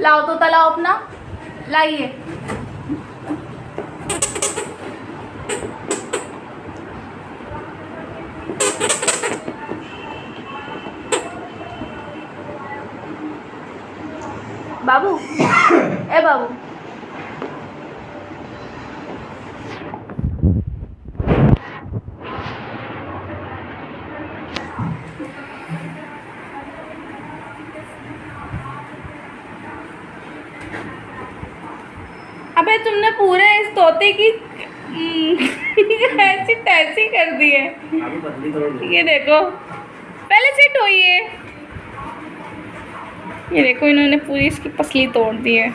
लाओ तो तलाओ अपना, लाइए। बाबू, ए बाबू, अबे तुमने पूरे इस तोते की ऐसी तैसी कर दी है। ये देखो, पहले सिट होइए। ये देखो, इन्होंने पूरी इसकी पसली तोड़ दी है।